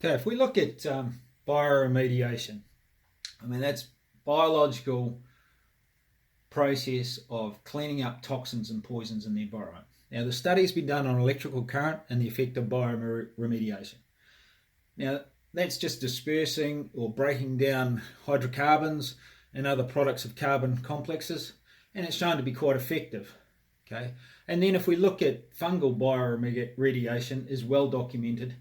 Okay, if we look at bioremediation, I mean, that's biological process of cleaning up toxins and poisons in the environment. Now, the study's been done on electrical current and the effect of bioremediation. Now, that's just dispersing or breaking down hydrocarbons and other products of carbon complexes, and it's shown to be quite effective. Okay, and then if we look at fungal bioremediation, is well documented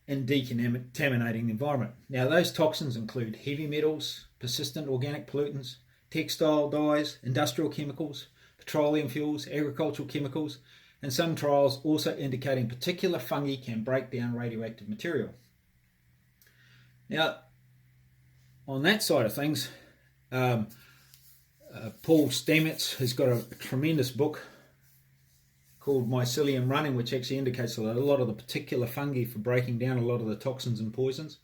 in decontaminating the environment. Now, those toxins include heavy metals, persistent organic pollutants, textile dyes, industrial chemicals, petroleum fuels, agricultural chemicals, and some trials also indicating particular fungi can break down radioactive material. Now, on that side of things, Paul Stamets has got a tremendous book called Mycelium Running, which actually indicates a lot of the particular fungi for breaking down a lot of the toxins and poisons.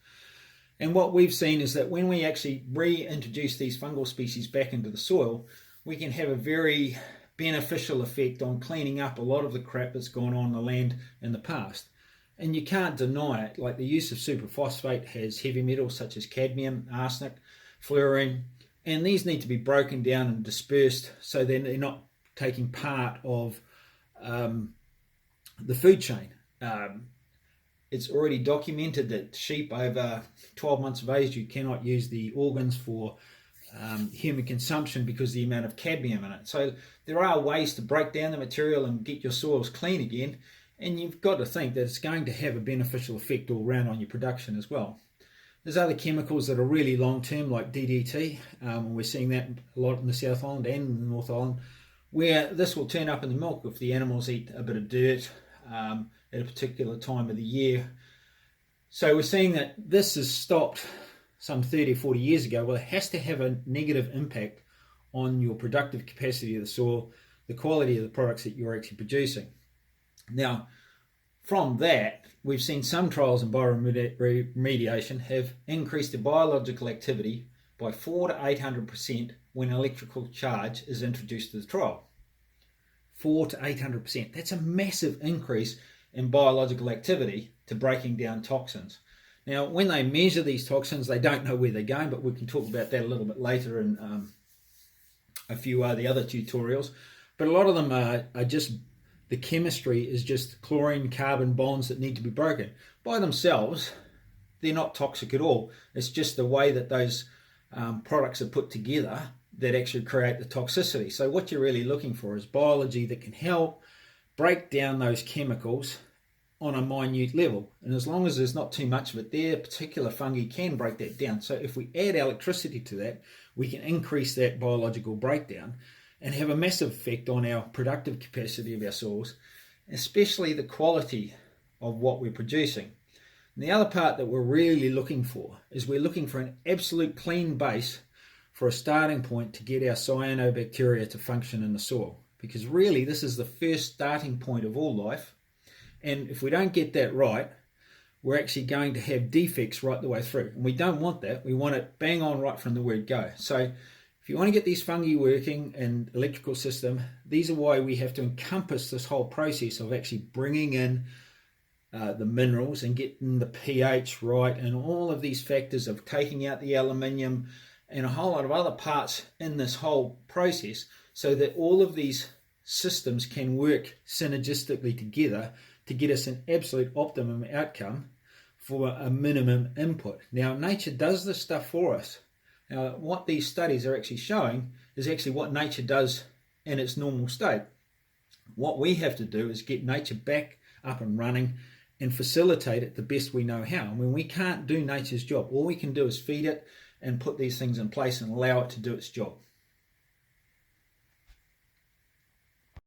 And what we've seen is that when we actually reintroduce these fungal species back into the soil, we can have a very beneficial effect on cleaning up a lot of the crap that's gone on the land in the past. And you can't deny it, like the use of superphosphate has heavy metals such as cadmium, arsenic, fluorine, and these need to be broken down and dispersed so then they're not taking part of the food chain. It's already documented that sheep over 12 months of age, you cannot use the organs for human consumption because of the amount of cadmium in it. So there are ways to break down the material and get your soils clean again, and you've got to think that it's going to have a beneficial effect all around on your production as well. There's other chemicals that are really long term, like DDT. We're seeing that a lot in the South Island and in the North Island, where this will turn up in the milk if the animals eat a bit of dirt at a particular time of the year. So we're seeing that this has stopped some 30 or 40 years ago. Well, it has to have a negative impact on your productive capacity of the soil, the quality of the products that you're actually producing. Now, from that, we've seen some trials in bioremediation have increased the biological activity by 400 to 800% when electrical charge is introduced to the trial. 400 to 800%. That's a massive increase in biological activity to breaking down toxins. Now, when they measure these toxins, they don't know where they're going, but we can talk about that a little bit later in a few of the other tutorials. But a lot of them are just, the chemistry is just chlorine-carbon bonds that need to be broken. By themselves, they're not toxic at all. It's just the way that those products are put together that actually create the toxicity. So what you're really looking for is biology that can help break down those chemicals on a minute level. And as long as there's not too much of it there, particular fungi can break that down. So if we add electricity to that, we can increase that biological breakdown and have a massive effect on our productive capacity of our soils, especially the quality of what we're producing. And the other part that we're really looking for is we're looking for an absolute clean base for a starting point to get our cyanobacteria to function in the soil. Because really, this is the first starting point of all life. And if we don't get that right, we're actually going to have defects right the way through. And we don't want that. We want it bang on right from the word go. So if you want to get these fungi working in electrical system, these are why we have to encompass this whole process of actually bringing in the minerals and getting the pH right and all of these factors of taking out the aluminium and a whole lot of other parts in this whole process so that all of these systems can work synergistically together to get us an absolute optimum outcome for a minimum input. Now, nature does this stuff for us. Now, what these studies are actually showing is actually what nature does in its normal state. What we have to do is get nature back up and running and facilitate it the best we know how. I mean, we can't do nature's job. All we can do is feed it and put these things in place and allow it to do its job.